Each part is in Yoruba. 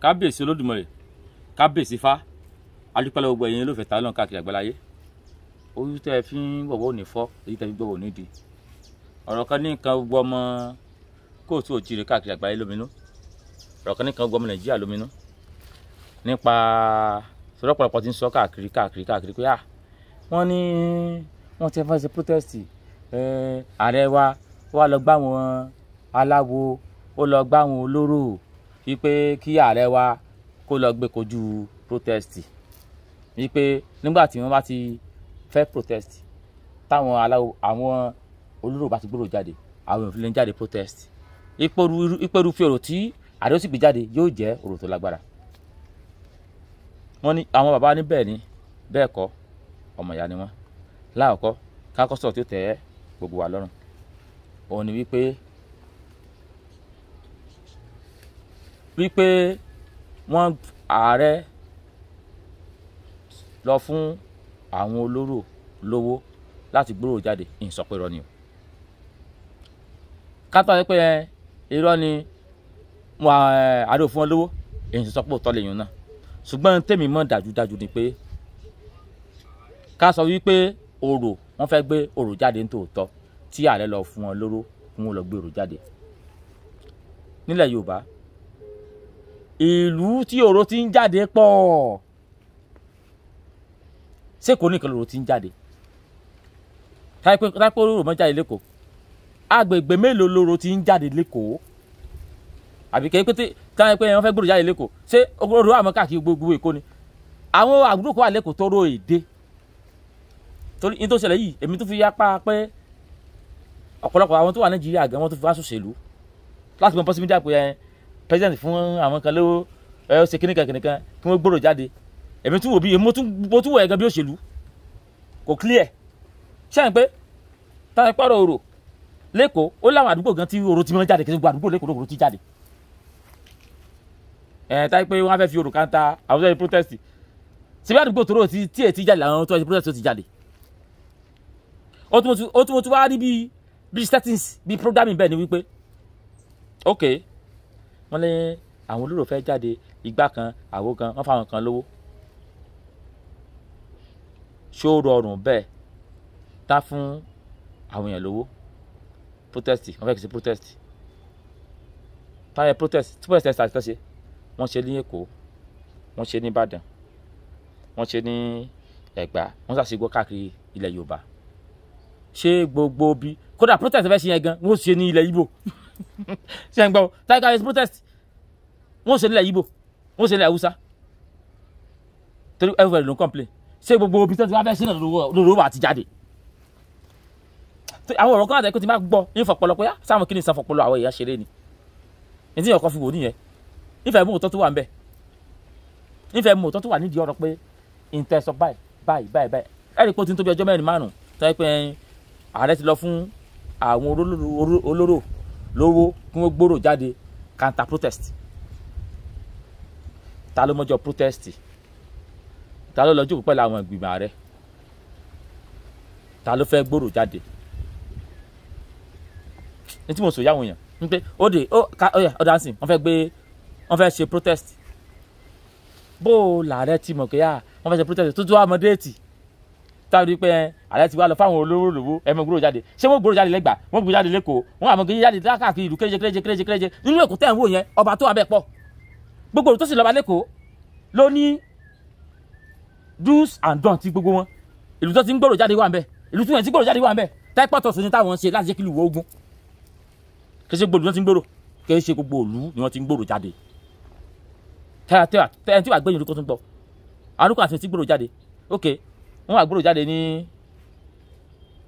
kábíyèsí olódùmarè kábíyèsí fá adúpẹ́ lọ́wọ́ gbogbo ẹ̀yin olólùfẹ́ ta lọ́n káàkiri àgbáláyé orí tẹ́ ẹ fi ń wọ̀wọ́ òní fọ́ èyí tẹ́ fi gbọ́wọ́ òní di ọ̀rọ̀ kan ní nǹkan gbogbo ọmọ kóòtù òjìrè káàkiri àgbáyé lóminú ọ̀rọ̀ kan ní nǹkan gbogbo ọmọ nàìjíríà lóminú nípa sọ̀rọ̀pọ̀lọpọ̀ tí ń sọ káàkiri pé wọ́n ní wọ́n ti fẹ́ ṣe protest ààrẹ wa wá lọ gbá wọn aláwo ó lọ gbá wọn olóró wípé kí ààrẹ wa kó lọ gbé kojú protest wípé nígbà tí wọ́n bá ti fẹ́ protest táwọn aláwo àwọn olóró bá ti gbòòrò jáde àwọn òfin lè ń jáde protest ìpẹ̀rù fi ọ̀rọ̀ tí ààrẹ ó sì gbé jáde yóò jẹ́ ọ̀rọ̀ tó lágbára wọ́n ní àwọn bàbá ní bẹ́ẹ̀ ni bẹ́ẹ̀ kọ́ ọmọ ìyá ni wọ́n láàkọ́ kákọ́sọ̀ tí ó tẹ́ gbogbo wa lọ́rùn òun ni wípé wọ́n ààrẹ lọ fún àwọn olóró lówó láti gbòòrò jáde ìsọpẹ́ irọ́ ni o kátó pé irọ́ ni ààrẹ ò fún wọn lówó èyí sọ pé òótọ́ lèyìn náà ṣùgbọ́n tèmi mọ̀ dájúdájú ni pé ká sọ wípé orò wọ́n fẹ́ gbé orò jáde ní tòótọ́ tí ààrẹ lọ fún wọn lóró fún wọn lọ gbé orò jáde nílẹ̀ Yorùbá ìlú tí orò ti ń jáde pọ̀ ṣé kò ní nǹkan lóró ti ń jáde táìpé orò mọ́ jáde lẹ́kọ̀ọ́ agbègbè mélòó lóró ti ń jáde lẹ́kọ̀ọ́ àbí kẹ́ pété káyọ̀ pé wọ́n fẹ́ gbòòrò jáde lẹ́kọ̀ọ́ ṣé orò àmọ́ káàkiri gbogbo Èkó ni àwọn àdúgbò kan wà lẹ́kọ̀ọ́ tó rò èdè torí ní tó ṣẹlẹ̀ yìí èmi tó fi yapa pé ọ̀pọ̀lọpọ̀ àwọn tó wà Nàìjíríà gan wọ́n tó fi wá sòṣèlú láti mọ pọ́sibítà pé president fún àwọn kan lówó ṣe kíníkan kí wọ́n gbòòrò jáde èmi tún wò bí mo tún wò ẹ̀gan bí òṣèlú kò clear ṣáà pé táwọn pàrọ̀ orò lẹ́kọ̀ọ́ ó láwọn àdúgbò gan tí orò ti mọ́ jáde kí gbogbo àdúgbò lẹ́kọ̀ọ́ lóòrò ti jáde táyé pé wọ́n á fẹ́ fi orò kan ta àwọn tó ṣe protest síbi àdúgbò tó rò tí èyí jáde làwọn tó ṣe protest tó ti jáde ó tún wá rí bí settings bí programming bẹ́ẹ̀ ni wípé ok wọ́n lé àwọn olóró fẹ́ jáde igbá kan àwo kan wọ́n fáwọn kan lówó ṣó rọrùn bẹ́ẹ̀ tá fún àwọn èèyàn lówó protest wọ́n fẹ́ kí n ṣe protest táyà protest tí protest àti tọ́ṣe wọ́n ṣe ní Èkó wọ́n ṣe ní Ìbàdàn wọ́n ṣe ní Ẹ̀gbá wọ́n ṣàṣegbọ́ káàkiri ilẹ̀ Yorùbá ṣé gbogbo bí kódà protest fẹ́ ṣe yẹn gan wọ́n ṣe ní ilẹ̀ Ìgbò ṣe ń gbọ́ táyà káyọ̀ protest wọ́n ṣe ní ilẹ̀ Ìgbò wọ́n ṣe ní ilẹ̀ Haúsá torí everybody ló ń complain ṣé gbogbo bí tó ti wá fẹ́ ṣe náà lóru wà ti jáde àwọn ọ̀rọ̀ kan àtẹ̀kọ́ ti máa gbọ́ ní fọpọlọ pé sáwọn kí ni san fọpọlọ àwọn èèyàn ṣeré ni ní tí ọkọ̀ fi wò nìyẹn nífẹ̀ẹ́ mú òótọ́ tó wà ń bẹ̀ nífẹ̀ẹ́ mú òótọ́ tó wà nídìí ọ̀rọ̀ pé ìtẹ̀sọ báyìí ẹ̀rí pé ó ti ń tóbi ọjọ́ mẹ́rin márùn-ún tó yẹ pé ààrẹ ti lọ fún àwọn olóró lówó kí wọ́n gbòòrò jáde counter protest ta ló mọ́jọ protest ta ló lọ jókòó pẹ̀lú àwọn ìgbìmọ̀ ààrẹ ta ló fẹ́ gbòòrò jáde ní tí mo sọ yáwọn èèyàn ń pé ọ̀dà sìn wọ́n fẹ́ ṣe protest bó làárẹ̀ ti mọ̀ pé wọ́n fẹ́ ṣe protest tó tó wà mọ́ déètì táwọn pé ààrẹ ti wá lọ fáwọn olówó lówó ẹ̀mọ́ gbòòrò jáde ṣé wọ́n gbòòrò jáde lẹ́gbàá wọ́n gbòòrò jáde lẹ́kọ̀ọ́ wọ́n àmọ́ gbòòrò jáde káàkiri ìlú kéréje nínú Èkó tẹ̀ ń wò yẹn ọba tó wà bẹ́ẹ̀ pọ̀ gbogbo tó sì lọ́ba lẹ́kọ̀ọ́ ló ní do's and don'ts ti gbogbo wọn ìlú tó ti ń gbòòrò jáde wà ń bẹ̀ ìlú tó ti ń gbòòrò jáde wà ń bẹ̀ táìpọ̀tọ̀ sí ni táwọn ṣe láti jẹ́ kí ìlú wo ogun kì í ṣe gbòòrò ni wọ́n ti ń gbòòrò kì í ṣe gbogbo ìlú ni wọ́n ti ń gbòòrò jáde tẹ́yà tí wàá gbẹ̀yìn orúkọ tó ń gbọ́ àrùkọ àti ti gbòòrò jáde ok wọ́n wà gbòòrò jáde ní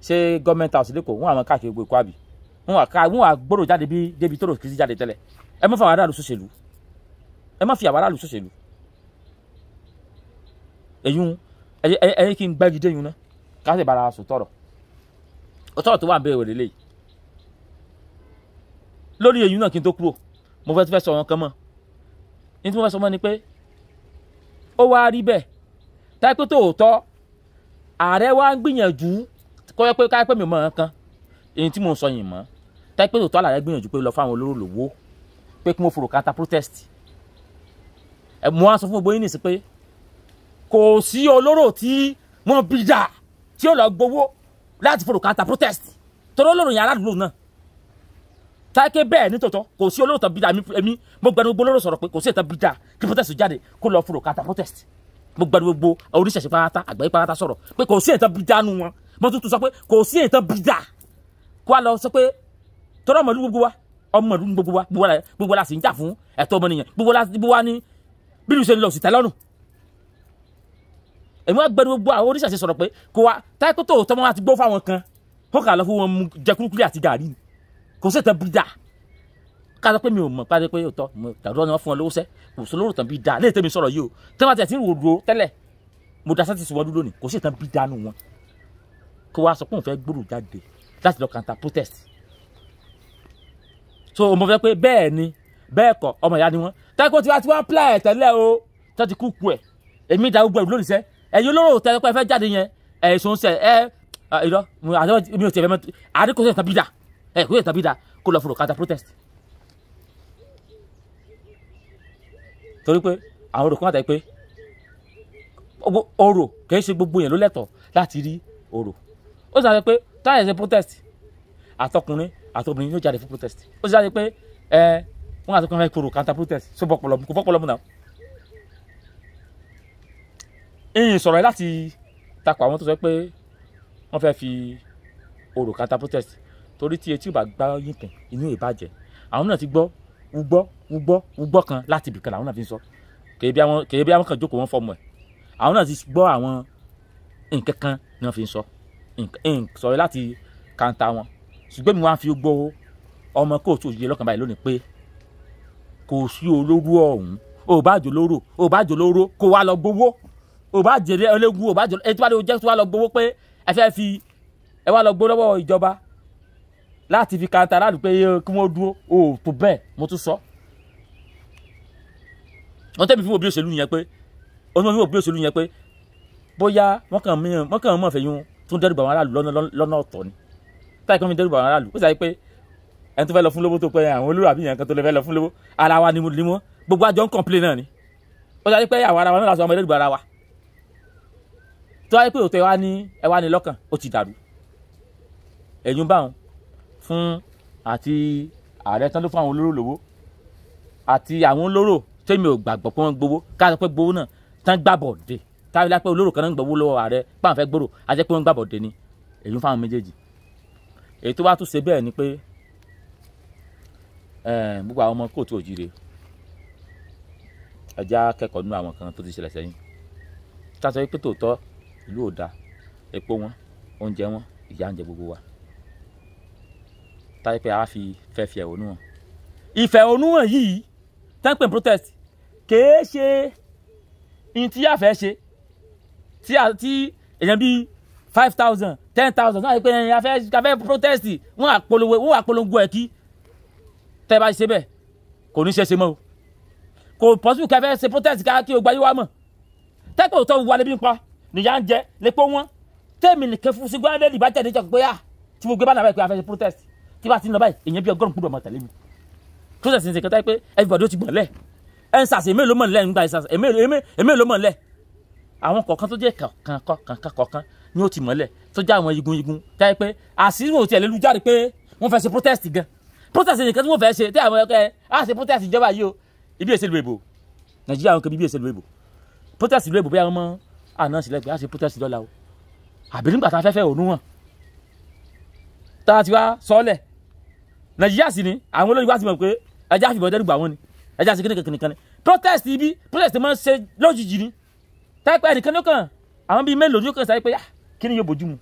ṣé gọ́ọ̀mẹ̀ntì house lẹ́kọ̀ọ́ wọ́n àwọn káàkiri gbogbo Èkó àbí wọ́n wà gbòòrò jáde bí débi tó rò kìí jáde tẹ́lẹ̀ ẹ má fi àwọn aráàlú ṣòṣèlú ẹ má fi àwọn aráàlú ṣòṣèlú èyún ẹyẹ kí n gbági dé yun náà ká sì bára sùn tọrọ ọtọrọ tó wà ń bẹ̀rẹ̀ wẹ̀rẹ̀ lẹ́yìn lórí èyún náà kí n tó kúrò mo fẹ́ sọ wọn kan mọ́ ní tí mo fẹ́ sọ mọ́ ni pé ó wá rí bẹ́ẹ̀ táyé pé tòótọ́ ààrẹ wa ń gbìyànjú kọ́ pé káyé pé mi mọ̀ nǹkan èyí tí mo sọ yìí mọ́ táyé pé tòótọ́ ààrẹ gbìyànjú pé lọ fáwọn olóró lówó pé kí wọ́n fòrò kátà protest mo wá sọ fún gbogbo yín nísìn pé kò sí olóró tí wọ́n bí dà tí ó lọ gbowó láti fòrò kàtà protest torí olóró yẹn aládùúgbò náà táìké bẹ́ẹ̀ nítòótọ́ kò sí olóró tán bí dà èmi mo gbẹnu gbogbo olóró sọ̀rọ̀ pé kò sí ìtàn bí dà kí protest jáde kó lọ fòrò kàtà protest mo gbẹnu gbogbo oríṣiríṣi pátá àgbáyé pátá sọ̀rọ̀ pé kò sí ìtàn bí dà nu wọn mo tún sọ pé kò sí ìtàn bí dà kó a lọ sọ pé tọ́rọ ọmọlú gbogbo wa ọmọlú gbogbo wa gbogbo la sì ń jà fún ẹ̀tọ́ ọmọnìyàn gbogbo wa ní bí lu ṣe ń lọ sí tẹ́lọ́rùn èmi wá gbẹnu gbogbo àwọn oníṣẹ̀ṣe sọ̀rọ̀ pé kò wá táìkó tó tọ́mọ́ wa ti gbọ́ fáwọn kan kó kà lọ fún wọn mú jẹ kúrúkúrú àti gàrí kò sí ìtàn bí dà ká sọ pé mi ò mọ̀ pàdé pé òótọ́ tàbí wọn fún wọn lówó sẹ́ kò sí olóró tàn bí dà léè tẹ́mi sọ̀rọ̀ yìí o tí wọ́n ti ẹ̀sìn rò tẹ́lẹ̀ mo da sẹ́tì síwọ́n dúró ní kò sí ìtàn bí dà nù wọn kó wá sọ pé òun fẹ́ gbòòrò jáde láti lọ kàńtà protest so mo fẹ́ pé bẹ́ẹ̀ ni bẹ́ẹ̀ kọ́ ọmọ ìyá ni wọ́n tẹ́kọ̀ tí wọ́n apply ẹ̀ tẹ́lẹ̀ o tó ti kúkú ẹ̀ èmi ìdá gbogbo ẹ̀rù lónìí sẹ́ ẹ̀yin olóró tẹ́lẹ̀ pé ẹ fẹ́ jáde yẹn ẹ̀sùn sẹ́ irọ́ mi ò tiẹ̀ fẹ́ mọ́ àdínkù sẹ́ tàbí dà kò sẹ́ tàbí dà kó lọ fòrò kàńtà protest torí pé àwọn orò kan àtàrí pé orò kì í ṣe gbogbo yẹn ló lẹ́tọ̀ọ́ láti rí orò ó sì sáré pé táyà ṣe protest àtọkùnrin àtọkùnrin yóò jáde fún protest ó sì sáré pé wọn àti kan fẹ́ kúrò counter protest so bọ́pọ̀lọ́ kò fọ́pọ̀lọ́ mu náà ìyìn sọ̀rọ̀ láti takò àwọn tó sọ pé wọ́n fẹ́ fi orò counter protest torí tí etí ò bá gbá yín kàn inú ìbàjẹ́ àwọn náà ti gbọ́ ugbọ́ kan láti ibìkan làwọn náà fi ń sọ kèé bí àwọn kan jókòó wọn fọmọ ẹ̀ àwọn náà ti gbọ́ àwọn nǹkan kan ni wọ́n fi ń sọ sọ̀rọ̀ láti kàńtà wọn ṣùgbọ́n mi wá fi gbọ́ ọmọ kóòtù òjìlẹ̀ lọ́kàn báyìí lónìí pé kò sí olóró ọ̀hún ò bá jò lóró kó wá lọ gbowó ò bá jèrè ológun ò bá jò ètò wàlẹ̀ jẹ́ tó wá lọ gbowó pé ẹ wá lọ gbowó lọ́wọ́ ìjọba láti fi kàńtà láti pé kí wọ́n dúró ò tó bẹ́ẹ̀ mo tún sọ wọ́n tẹ́bi fún òbí òṣèlú yẹn pé bóyá wọ́n kàn mọ̀ fẹ́yún tún dẹ́rù bà wọn aráàlú lọ́nà ọ̀tọ̀ ni táyì kan fi dẹ́rù bà wọn aráàlú ó sáré pé ẹni tó fẹ́ lọ fún lówó tó pé àwọn olóró àbí yẹn kan tó lè fẹ́ lọ fún lówó ara wa ni mo gbogbo àjọ ń complain náà ni ó sáré pé àwọn ara wa náà lásán ọmọ dẹ́rù bà ara wa tó wáyé pé òtẹ́ ẹ wá ní lọ́kàn ó ti dàrú ẹ̀yún báwọn fún àti ààrẹ tán ló fún àwọn olóró lówó àti àwọn olóró tẹ́mi ò gbàgbọ́ pé wọ́n gbowó ká sọ pé gbowó náà tán gbàbọ̀ dé táwọn ilé apẹ́ olóró kan náà ń gbowó lọ́wọ́ ààrẹ báwọn fẹ́ gbòòrò a jẹ́ pé wọ́n gbàbọ̀ dé ni èyí fáwọn méjèèjì èyí tó bá tún ṣe bẹ́ẹ̀ ni pé gbogbo àwọn ọmọ kóòtù òjìrè ẹja kẹ́kọ̀ọ́ nínú àwọn kan tó ti ṣẹlẹ̀ sẹ́yìn tá a sọ pé tòótọ́ ìlú ò da epo wọn oúnjẹ wọn ìyà ń jẹ gbogbo wa táyé pé a fi fẹ́ fi ẹ̀hónú hàn ìfẹ̀hónú hàn yìí tẹ́ńpẹ̀ protest kèé ṣe ní tí a fẹ́ ṣe tí èèyàn bíi 5,000 10,000 náà pé a fẹ́ protest wọ́n àpolongo ẹ̀ kí tẹ́ bá ṣe bẹ́ẹ̀ kò ní ṣe mọ́ o kò possible ká fẹ́ ṣe protest kí o gbayé wa mọ̀ tẹ́pẹ́ òótọ́ wà lébi ń pa nìyà ń jẹ lépo wọn tẹ́mi nìkan fún sí gbọ́dọ̀ lè bá jáde jọ pé tí mo gbé bá nàbẹ́ pé a fẹ́ ṣe protest tí bá ti ń lọ báyìí èèyàn bí ọgọ́rùn-ún gbọ́dọ̀ mọ̀ tẹ̀lé mi protest ní ṣèkẹ́tà pé everybody ó ti gbọ̀n lẹ̀ ẹ̀ ń sàṣe èmi ló mọ̀ nílẹ̀ nígbà ìsàṣe èmi ló mọ̀ nílẹ̀ àwọn kọ̀ọ̀kan tó jẹ́ kọ̀ọ̀kan ni ó ti mọ̀lẹ̀ tó jẹ́ àwọn igun táyé pé àṣírí wọn ò tiẹ̀ lè lu jáde pé wọ́n fẹ́ ṣe protest gan protest nìkan tí wọ́n fẹ́ ṣe tí àwọn ẹ̀kẹ́ á ṣe protest ìjọba yìí o ibi èsè lu èbò nàìjíríà àwọn kan bí ibi èsè lu èbò protest lu èbò bí àwọn ọmọ àná sílẹ̀ pé á ṣe protest dọ́là o àbí nígbà tá a fẹ́ fẹ́ òun hàn tá a ti wá sọ́ọ̀lẹ̀ nàìjíríà sì ni àwọn olóyìn wá ti mọ̀ pé ẹja fìbọn dẹ́rù bà wọ́n ni ẹja sì kíníkan ni protest ibi protest máa ń ṣe lójijì ni táìpẹ́ ẹnìkan ló kàn àwọn bíi mélòó ló kàn sáré pé kí ni yóò bójú mu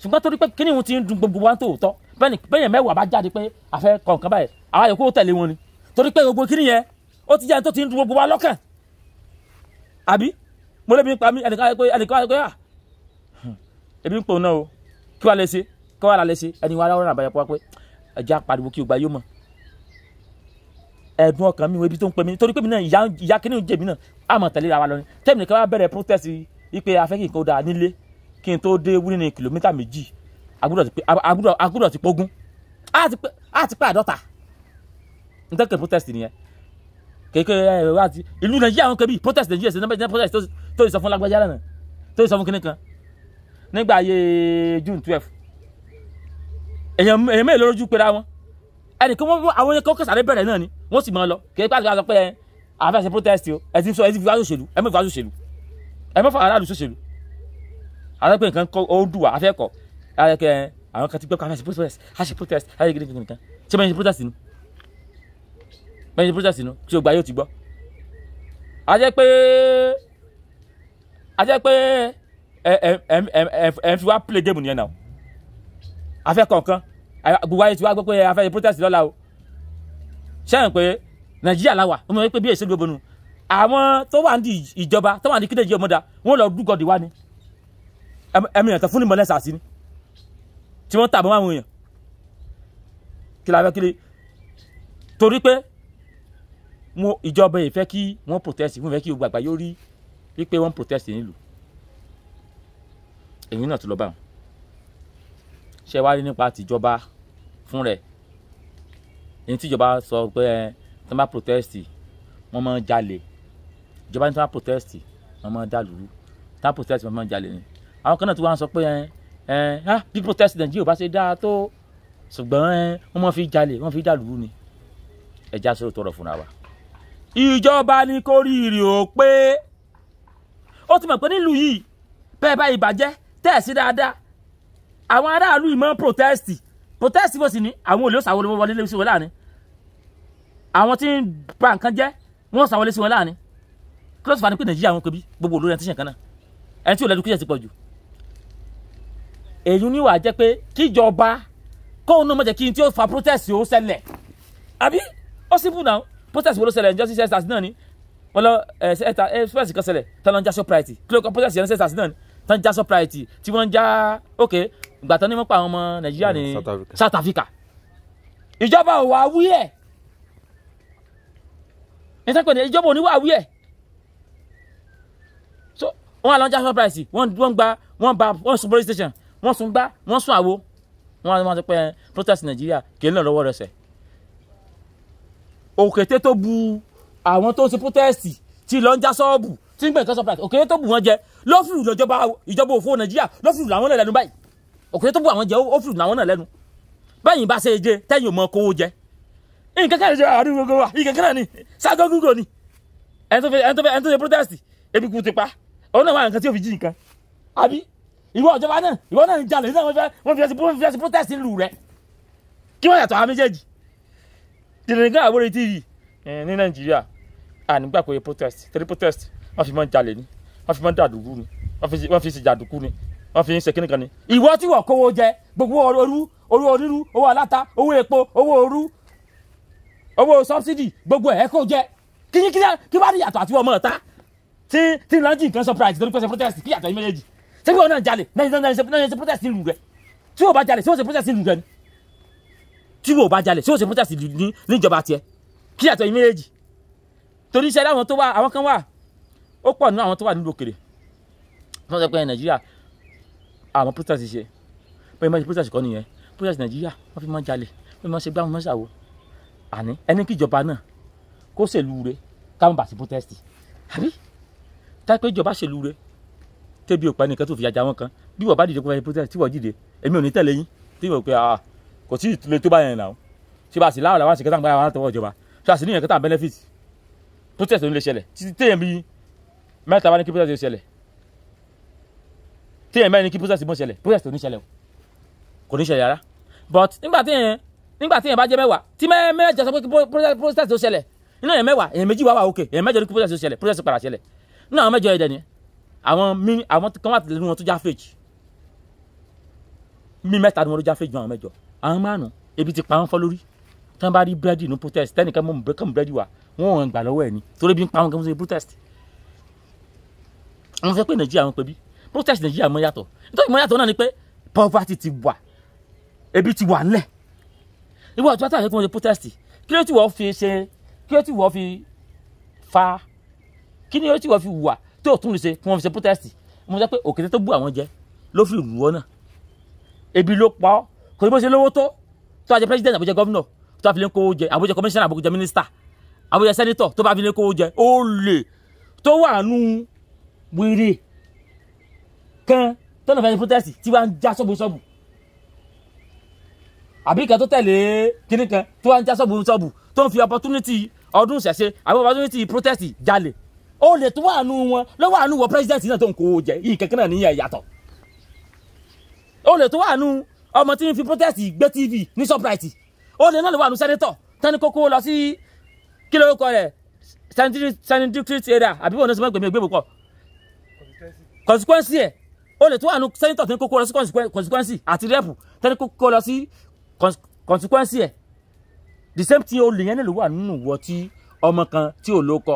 ṣùgbọ́n torí pé kí ni òun ti ń dun gbogbo wa tó tọ́ bẹ́ẹ̀ mẹ́wàá bá jáde pé àfẹ́ kọ̀ọ̀kan báyìí àwa yòókù tẹ̀lé wọn ni torí pé gbogbo kí ni yẹn ó ti jẹ́ ẹni tó ti ń dun gbogbo wa lọ́kàn àbí mo lébi ń pa mí ẹnìkan wáyé pé ebi ń pò náà o kí wàá lè ṣe ẹni wàá rọrùn àbáyọ pé ẹja pariwo kí o gba yóò mọ̀ ẹ̀dùn ọkàn mi wo ibi tó ń pè mí torí pé mi náà ìyá kíní ń jẹ mi náà àmọ̀ tẹ̀lé ra wa lọ ni tẹ́mi nìkan wá bẹ̀rẹ̀ protest wípé afẹ́ kí n kó da nílé kí n tó dé wúni ní kìlómítà 2 agbúdọ̀ ti pógún á ti pé 50 nítorí protest nìyẹn kékeré wá ti ìlú Nàìjíríà wọn kẹbi protest Nàìjíríà ṣe náà protest tó sọ fún lágbájá lánàá tó sọ fún kinní kan nígbà ayé June 12 èèyàn mélòó lójú pera wọn ẹnìkan wọn àwọn yẹn kọ́kọ́ sáré bẹ̀rẹ̀ náà ni wọ́n sì máa lọ kékeré pàṣẹ sọ pé àfẹ́ ṣe protest o ẹ ti fi wá sòṣèlú ẹ mọ̀ fi wá sòṣèlú ẹ mọ̀ fà aráàlú sòṣèlú àwọn pé nǹkan ó dùn wá afẹ́ kọ̀ àwọn kan ti gbọ́ pé àfẹ́ ṣe protest àṣẹ gidi nìkan ṣé bẹ́ẹ̀ ṣe protest ni bẹ́ẹ̀ ṣe protest ni ṣé o gba yóò ti gbọ́ a jẹ́ pé ẹ fi wá play game nìyẹn náà afẹ́ kọ̀ọ̀kan gbogbo ayé ti wá gbọ́ pé afẹ́ ṣe protest lọ́la o ṣẹ́yìn pé Nàìjíríà láwà wọ́n mọ̀ pé bí èsè gbogbo nu àwọn tó wà ní ìjọba tó wà ní kíndéjì ọmọdà wọ́n lọ dúgọ̀dì wá ni ẹ̀mí ẹ̀tọ́ fún ní mọ́lẹ́sà sí ni tí wọ́n tàbí àwọn èèyàn kí la fẹ́ kí lè torí pé ìjọba yìí fẹ́ kí wọ́n protest wọ́n fẹ́ kí gbogbo àgbáyé rí wípé wọ́n protest nílùú èyí náà tó lọ bá wọn ṣe wá rí nípa tìjọba fún rẹ̀ èyí tíjọba sọ pé tó bá protest wọ́n máa ń jalè ìjọba ní tó bá protest wọ́n máa ń dàlúrú tó bá protest wọ́n máa ń jalè ni àwọn kan náà tí wọ́n sọ pé bí protest Nàìjíríà bá ṣe dáa tó ṣùgbọ́n wọ́n máa fi jalè wọ́n fi dàlúrú ni ẹja sọ̀rọ̀ tọrọ fúnra wa ìjọba ní kó rí ìrì ò pé ó ti mọ̀ pé nílùú yìí bẹ́ẹ̀ bá ìbàjẹ́ tẹ̀ sí dáadáa àwọn aráàlú ìmọ̀ protest bó sì ní àwọn olè ó sàwọlé wọlé lé sí wọn láàrin àwọn tí ń ba nǹkan jẹ́ wọ́n sàwọlé sí wọn láàrin close fa ni pé Nàìjíríà wọn kò bí gbogbo olórí ẹni tí ṣe nǹkan náà ẹni tí ò lẹ́nu kíṣẹ́ ti pọ̀ jù èyí níwà jẹ́ pé kíjọba kóun náà mọ̀ jẹ́ kí n tí ó fa protest ó ṣẹlẹ̀ àbí ó sì bù náà protest wo ló ṣẹlẹ̀ ǹjọ́ sí sẹ́sàsì náà ni wọ́n lọ express kan ṣẹlẹ̀ tán lọ ń já Shoprite kí ló kọ́ protest yẹn sẹ́sàsì náà ni tán já Shoprite tí wọ́n ń já ok ìgbà tán ní wọ́n pa àwọn ọmọ Nàìjíríà ní South Africa ìjọba ò wá wí ẹ̀ nítorí pé ìjọba ò ní wá wí ẹ̀ so wọ́n lọ ń já Shoprite wọ́n sun police station wọ́n sun gbá wọ́n sun àwo wọ́n sọ pé protest Nàìjíríà kì í lọ lọ́wọ́ rẹ̀ sẹ̀ òkété tó bu àwọn tó ń ṣe protest tí lọ ń já ṣọ́ọ̀bù tí ń gbẹ̀ nǹkan Shoprite òkété tó bu wọn jẹ ló fìlù ìjọba òfò Nàìjíríà ló fìlù làwọn náà lẹ́nu báyìí òkété tó bu àwọn jẹ ó fìlù làwọn náà lẹ́nu báyìí bá ṣe é jẹ tẹ́yìn ò mọ kówó jẹ nǹkan kan ṣe àárín gbogbo wa nǹkan kan ni ságọ́ gúgò ni ẹni tó ṣe protest ebi kú ti pa òun náà wà nǹkan tí ò fi jí nǹkan àbí ìwọ ìjọba náà ìwọ náà ń jalè wọ́n fi ẹsẹ̀ protest nílùú rẹ̀ kí wọ́n yàtọ̀ àwọn méjèèjì jìnnìkan àwòrán tv ní Nàìjíríà nígbà pé protest wọ́n fi mọ́ jalè ni wọ́n fi mọ́ dàdúkú ni wọ́n fi ṣe jàdùkú ni wọ́n fi ń ṣe kíní kan ni ìwọ tí wọ́n kówó jẹ gbogbo orú onírú owó aláta owó epo owó orú owó subsidy gbogbo ẹ̀ kó jẹ kí wá ní yàtọ̀ àti ọmọ ọ̀tá tí lọ́njì nǹkan Surprise torí pé ṣe protest kí yàtọ̀ yín méjèèjì ṣé bí wọn náà jalè náà ṣe protest nílùú rẹ tí wọ́n bá jalè ṣé wọ́n ṣe protest nílùú rẹ ni tí wọ́n bá jalè ṣé wọ́n ṣe protest níjọba tiẹ̀ kí yàtọ̀ yín méjèèjì torí iṣẹ́ láwọn tó wà àwọn kan wà ó pọ̀ nínú àwọn tó wà nílùú òkèrè wọ́n sọ pé Nàìjíríà àwọn protest ṣe pé ìmọ̀ protest kọ́ nìyẹn protest Nàìjíríà wọ́n fi mọ́ jalè wọ́n fi mọ́ ṣe gbá wọn mọ́ ṣàwò àní ẹni kí ìjọba náà kó ṣèlú rẹ káwọn bá sí protest àbí tá pé ìjọba ṣèlú rẹ tẹ́bi òpá nìkan tó fi ajá wọn kan bí wọ́n bá dìde kó fẹ́ protest tí wọ́n dìde èmi ò ní tẹ̀lé yín tí wọ́n pe kò tí ì tó bá yẹn náà ṣé bá sì láwọn làwọn àṣekẹ́tà ń gbá àwọn àtọwọ́ ìjọba ṣé àṣì níyẹn kẹta benefit protest ò ní lè ṣẹlẹ̀ títí téèyàn bí mẹ́ta bá ní kí protest ó ṣẹlẹ̀ téèyàn mẹ́rin ní kí protest mọ́ ṣẹlẹ̀ protest ò ní ṣẹlẹ̀ kò ní ṣẹlẹ̀ rárá but nígbà téèyàn bá jẹ́ mẹ́wàá tí mẹ́jọ sọ pé protest ó ṣẹlẹ̀ nínú èèyàn mẹ́wàá èèyàn méjì wá wà òkè èèyàn mẹ́jọ ní kí protest ó ṣẹlẹ̀ protest padà ṣẹlẹ̀ nínú àwọn mẹ́jọ ẹ̀dẹ̀ ni àwọn kan wà tẹ̀lé wọn tó já fèjì mi mẹ́ta ni wọn ló já fèjì àwọn mẹ́jọ àwọn márùn ebi ti pa wọn fọ́ lórí tí wọ́n bá rí búrẹ́dì ní protest tẹ́nìkan mọ̀ búrẹ́dì wà wọ́n ò gbà lọ́wọ́ ẹ̀ ni torí bí ń pa wọn kan fún protest wọ́n fẹ́ pé Nàìjíríà wọn pé bí protest Nàìjíríà mọ́ yàtọ̀ nítorí mọ́ yàtọ̀ náà ni pé poverty ti wà ebi ti wà ńlẹ̀ ìwọ ọ̀tún àtàwọn ẹ̀kọ́ wọn ṣe protest kí ló tí wọ́n fi ṣe kí ló tí wọ́n fi fa kí ni ó tí wọ́n fi wà tí ò tún lè ṣe kí wọ́n fi ṣe protest mo sọ pé òkété tó bú àwọn jẹ ló fi rù ọ́ náà ebi ló pa ọ́ kò ní bó ṣe lówó tó àjẹ president àbújẹ governor tó a fi lè kó jẹ àbújẹ commissioner àbújẹ minister àbúyẹ sẹ́nitọ̀ tó bá fi lè kówó jẹ ó lè tó wà nù wèrè kan tó lọ fẹ́ protest tí wọ́n ń já sọ́bù àbí kan tó tẹ̀lé kíní kan tó wọ́n ń já sọ́bù tó ń fi opportunity ọdún ṣẹ̀ṣẹ̀ àbí opportunity protest jalè ó lè tó wà nù wọn lọ́wọ́ àánú wọ president náà tó ń kówó jẹ yìí kankan náà níyẹn yàtọ̀ ó lè tó wà nù ọmọ tí ń fi protest gbé TV ní Shoprite ó lè náà lè wà nù senator tani kókó lọ sí kí ló kọ rẹ̀ sanidistrict area àbí wọn ní sọmọ gbẹmí gbẹmí pọ consequence ẹ ó lè tó wà nù senator tani kókó lọ sí consequence àti rep tani kókó lọ sí consequence ẹ the same thing ó lè yẹn lè wà nínú wọ tí ọmọ kan tí ò ló kọ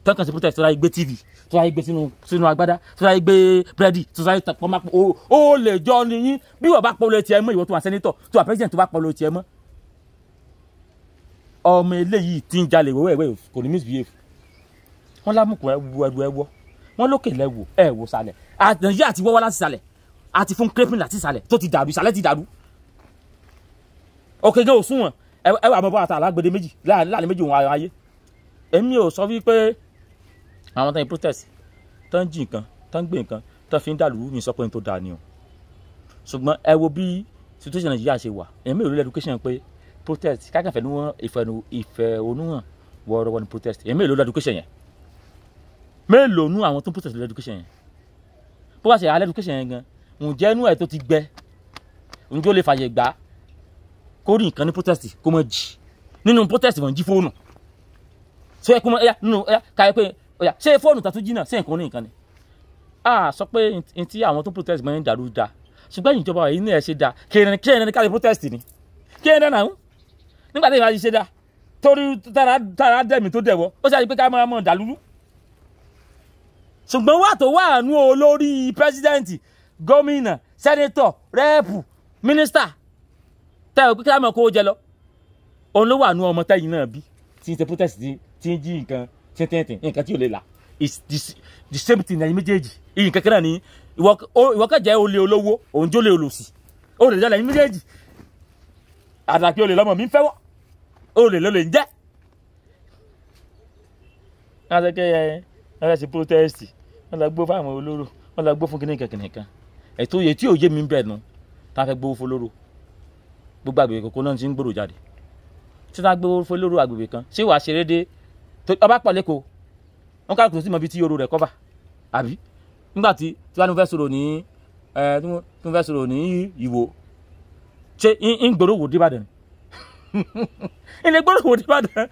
tọ́kàn sí protest tó láyé gbé TV tó láyé gbé sínú agbádá tó láyé gbé búrẹ́dì tó láyé tọpọ́ máa pọ̀ ó lè jọ ní yín bí wọ́n bá pọ̀ lóye tiẹ̀ mọ́ ìwọ tó wà sẹ́nitọ̀ tó wà president tó bá pọ̀ lóye tiẹ̀ mọ́ ọmọ eléyìí tí ń jalè wẹ́wẹ́ kò ní misbehave wọ́n lámùkù ẹrù ẹwọ́ wọ́n lókè lẹ́wọ̀ ẹ̀wò sàlẹ̀ nàìjíríà ti wọ́wọ́ láti sàlẹ̀ àti fún crepin láti sàlẹ̀ tó ti dàrú ìsàlẹ̀ ti dàrú òkè gẹ́ òsùnwọ̀n ẹwà àmọ́ bọ́ àtà alágbèdè méjì láàrin méjì òun ayé èmi ò sọ wípé àwọn tán protest tán jí nǹkan tán gbé nǹkan tán fi ń dàlú mi sọ pé n tó dáa ni o ṣùgbọ́n ẹ wo bí situation Nàìjíríà ṣe wà èmi ò rí education pé protest kákànfẹ́ ní wọ́n ìfẹ̀hónúhàn wọ́ọ́rọ́wọ́ ní protest èmi ò rí education yẹn mélòó nú àwọn tó ń protest lórí education yẹn bó bá ṣe àlẹ́ education yẹn gan ǹjẹ́ inú ẹ̀ tó ti gbẹ ǹjẹ́ ó lè fàyè gbà kó rí nǹkan ní protest kó mọ̀ jì nínú protest wọ́n jí fóònù so ẹ kó mọ̀ ẹ̀yà nínú ẹ̀yà káyọ̀ pé ọ̀yà ṣé fóònù tàtú jìnnà sí nǹkan ní nǹkan ni sọ pé n tí àwọn tó protest mọ́ ń dàrú da ṣùgbọ́n ìjọba yìí ní ẹ̀ ṣe da kí ẹni ká lè protest ni kí ẹni náà nígbà tí ìbá ṣe da torí tára dẹ̀mí tó dẹ̀wọ́ ó ṣe àti pé ká máa mọ̀ dàlúrú ṣùgbọ́n wà tó wà nú olórí president gómìnà sẹ́nẹ́tọ̀ rẹ́ẹ̀pù mínísítà tẹ́ ò pé ká máa kó jẹ lọ òun ló wà nú ọmọ tẹ́yìn náà bí tí ń ṣe protest tí ń jí nǹkan tẹ́ntẹ́ntẹ́ nǹkan tí ò lè là it's the same thing ẹ̀yin méjèèjì ìyìn kankan náà ni ìwọ kẹjẹ olè olówó òun jólè olòṣì olè jọlẹ ẹ̀yin méjèèjì àdàkì olè lọmọ mi ń fẹ́wọ́ olè ló lè ń jẹ́ àtẹkẹ́ ẹ ṣe protest wọ́n lọ gbó fáwọn olóró wọ́n lọ gbó fún kìnìkan ètò òye tí òye mi ń bẹ̀ nù tá a fẹ́ gbówó fún olóró gbogbo àgbègbè kòkó náà ti ń gbòòrò jáde tí wọ́n á gbówó fún olóró àgbègbè kan ṣé wàá ṣeré dé ọba pọ̀ lẹ́kọ̀ọ́ wọn ká kò sí mọ bí tí yorùbá rẹ̀ kọ́fà àbí nígbà tí wọ́n fẹ́ sọ̀rọ̀ ní tí wọ́n fẹ́ sọ̀rọ̀ ní ìwò ṣé ń gbòòrò wò dìbàdàn ilé gbòòrò wò dìbàdàn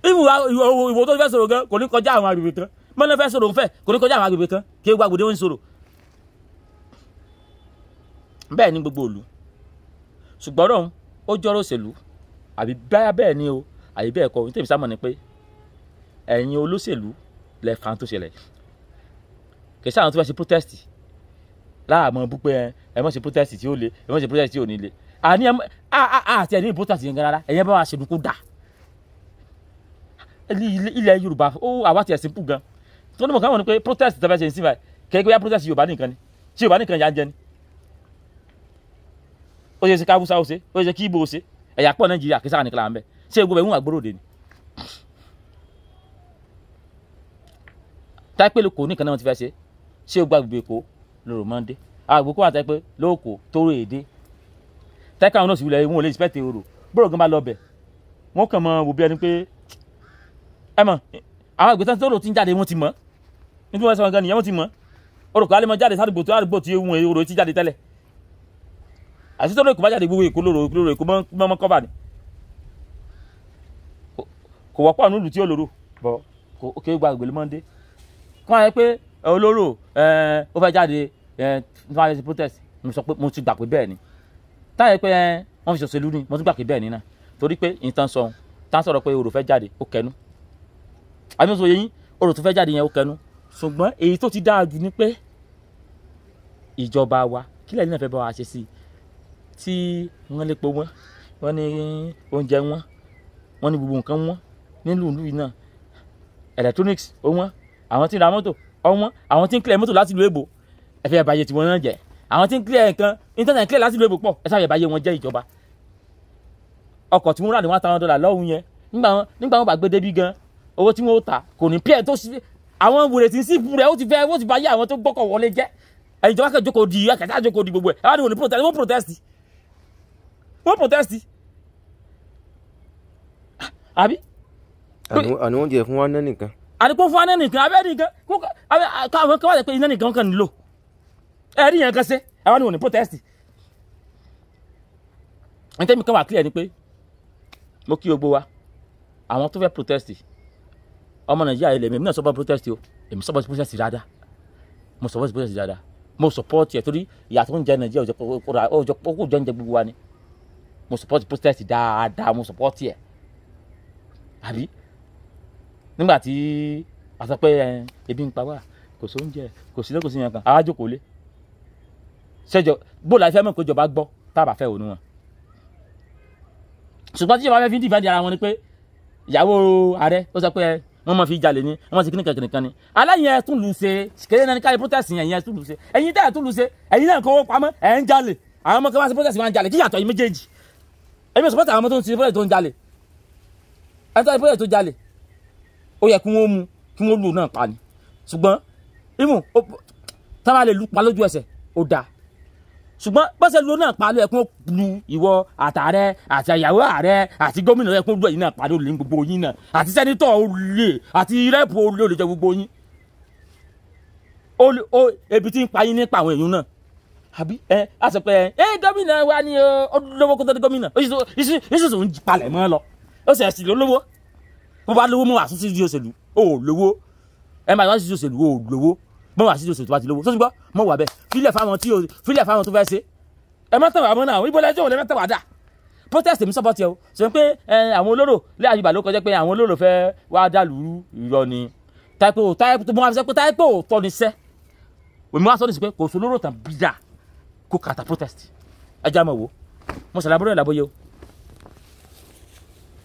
ìwò tó fẹ́ sọ̀rọ̀ gan kò ní kọjá àwọn àgbègbè kan mọ́nà fẹ́ sọ̀rọ̀ fẹ́ kò ní kọjá àwọn àgbègbè kan kí ewu àgbègbè wọn ń sọ̀rọ̀ bẹ́ẹ̀ ni gbogbo òlu ṣùgbọ́n ọ̀rọ̀ ó jọ́rọ̀ òṣèlú àbí bẹ́ẹ̀ ni o àbí bẹ́ẹ̀ kọ́ ní tèmi sámọ̀ ni pé ẹ̀yin olóṣèlú lẹ fa tó ṣẹlẹ̀ kì í sáà tó fẹ́ ṣe protest láàmú bú pé ẹ mọ̀ ṣe protest tí ó le ẹ mọ̀ ṣe protest tí ò ní le àní àti ẹni protest yẹn gan rárá ẹ̀yẹn bá wa ṣèlú kó dà ilẹ̀ Yorùbá ó àwa ti ẹ̀sìn pù gan tó ní mọ̀ káwọn ni pé protest tó fẹ́ ṣe ní síbà kẹ́kẹ́ bóyá protest Yorùbá nìkan ni tí Yorùbá nìkan yà ń jẹ ni ó ṣe ká Hausa ó ṣe ó ṣe kí Ìgbò ó ṣe ẹ̀yà pọ̀ Nàìjíríà kì í sáà nìkan là ń bẹ̀ ṣé gbogbo ẹ̀ ń wà gbòròdè ni táìpẹ́ lóko nìkan náà ti fẹ́ ṣé o gba gbogbo èkó lóru mọ́ndé àgbègbè kó wà táìpẹ́ lóko tóró èdè táìpẹ́ àwọn náà sì wulẹ̀ wọn ò lè expect èrò bóòrò gan bá lọ bẹ̀ wọ́n kàn mọ́ wò bí ẹni pé ẹ mọ̀ àwọn ìgbésẹ̀ tó rò ti ń jáde wọ́n ti mọ̀ nítorí wọ́n sọ gan nìyẹn wọ́n ti mọ̀ orúkọ alẹ́ mọ́ jáde sádùgbò tí ohun èrò ti jáde tẹ́lẹ̀ àti tó rò èkó bá jáde gbogbo èkó lóru èkó mọ́ kọ́bà ni kò wọ́pọ̀ nílùú tí ó lòrò bọ̀ kò gba gbèlú mọ́ndé kọ́ ẹ pé olóró ó fẹ́ jáde nípa ẹ̀sìn protest mo sọ pé mo ti gbà pé bẹ́ẹ̀ ni táyà pé wọ́n fi ṣòṣèlú ni mo tún gbà pé bẹ́ẹ̀ ni náà torí pé ìtàn sọ tá sọ̀rọ̀ pé orò fẹ́ jáde ó kẹnu àbí sọ yẹn orò tó fẹ́ jáde yẹn ó kẹnu ṣùgbọ́n èyí tó ti dáa jù ni pé ìjọba wa kílẹ̀ nínú ẹ̀fẹ́ bá wa ṣe sí tí wọ́n lè po wọ́n ní oúnjẹ wọ́n ní gbogbo nǹkan wọ́n nílùú ìlú yìí náà electronics ó wọ́n àwọn tí ń ra mọ́tò ọwọ́n àwọn tí ń clear mọ́tò láti ìlú èbò ẹ̀fẹ́ ìbàjẹ́ tí wọ́n náà jẹ́ àwọn tí ń clear nǹkan internet clear láti ìlú èbò pọ̀ ẹ̀sà ìbàjẹ́ wọn jẹ́ ìjọba ọkọ̀ tí wọ́n rà ní $1,000 lọ́hùn yẹn nígbà wọn bá gbé débi gan owó tí wọn ó ta kò ní pẹ́ tó sí àwọn wèrè tí ń sí fún rẹ̀ ó ti bá yé àwọn tó gbọ́kọ̀ wọlé jẹ́ ẹ̀yin ìjọba kẹ́ jókòó di ẹ̀kẹ́ta jókòó di gbogbo ẹ̀ wọ́n ní wọ́n protest àbí. àní wọ́n jẹ fún wa náà nìkan. àní kó fún wa náà nìkan abẹ́ nìkan káwọn kan wà lẹ́ pé iná nìkan kan nílò ẹ̀rí yẹn kan ṣe àwọn ni wọ́n ní protest. ẹni tẹ́mi kan wà clear ni pé mo kí gbogbo wa àwọn tó fẹ́ protest ọmọ Nàìjíríà ilẹ̀ mi náà support protest o èmi support protest dáadáa mo support protest dáadáa mo support ẹ̀ torí ìyà tó ń jẹ Nàìjíríà ó jọ ń jẹ gbogbo wa ni mo support protest dáadáa mo support ẹ̀ àbí nígbà tí a sọ pé ebi ń pa wá kò sí oúnjẹ kò sí lẹ́kọ̀ọ́ sí yẹn kan àwa jókòó lé ṣẹjọ bó la fẹ́ mọ̀ pé ìjọba gbọ́ tá a bá fẹ́ òun wọn ṣùgbọ́n tí ìjọba fẹ́ fi ń dìfẹ́ǹdì ara wọn ni pé ìyàwó ààrẹ ó sọ pé wọ́n mọ̀ fi jalè ní wọ́n mọ̀ sí kíníkan ni aláyẹn tún lù ṣe kéde náà ní káyọ̀ protest yẹn tún lù ṣe ẹ̀yin tẹ́ ẹ̀ tún lù ṣe ẹ̀yin náà kówó pamọ́ ẹ̀ ń jalè àwọn ọmọ kan wá sí protest wọn ń jalè kí yàtọ̀ yìí méjèèjì ẹ̀yin support àwọn ọmọ tó ń ṣe protest tó ń jalè ẹni tó ń protest tó jalè ó yẹ kí wọ́n mú kí wọ́n lù náà pa ni ṣùgbọ́n ìmù tá máa lè lù pa lójú ẹsẹ̀ ó dáa ṣùgbọ́n bọ́sẹ̀ lù náà pa ló yẹ kí wọ́n lu ìwọ àtàrẹ àti ìyàwó ààrẹ àti gómìnà yẹ kí wọ́n lù ẹ̀yin náà pa ló lè gbogbo yín náà àti sẹ́nitọ̀ olè àti rẹ́pù olè olè jẹ gbogbo yín ebi tí ń pa yín nípa àwọn èèyàn náà àbí a sọ pé gómìnà wa ni ó lówó kó tó di gómìnà yíṣu tó ń palẹ̀ mọ́ lọ ó sì ẹ̀sìn lólówó bó bá lówó mọ́ wà sí ìdí òṣèlú ó lówó máa wá sí ìdí òṣèlú ó lówó mọ́ wà sí ìdí òṣèlú tó bá ti lówó sọ́sùgbọ́ mọ́ wà bẹ́ẹ̀ fílẹ̀ fáwọn tó fẹ́ ṣe ẹ má tẹ̀wà mọ́ náà ibo lẹ́jọ́ òun lẹ́mẹ́tẹ̀wà dà protest mi support yẹ o ṣe pé àwọn olóró lé àyùbá ló kọjá pé àwọn olóró fẹ́ wá dàlú irọ́ ni táìpò tó mọ́ àfisẹ́ pé táìpò tọ́ ni sẹ́ òmí wá sọ ní sí pé kò sí olóró tàn bíjà kó kàtà protest ẹ já mọ̀ wò mo ṣàlàbọ̀rọ̀ ìlàbọ̀yẹ o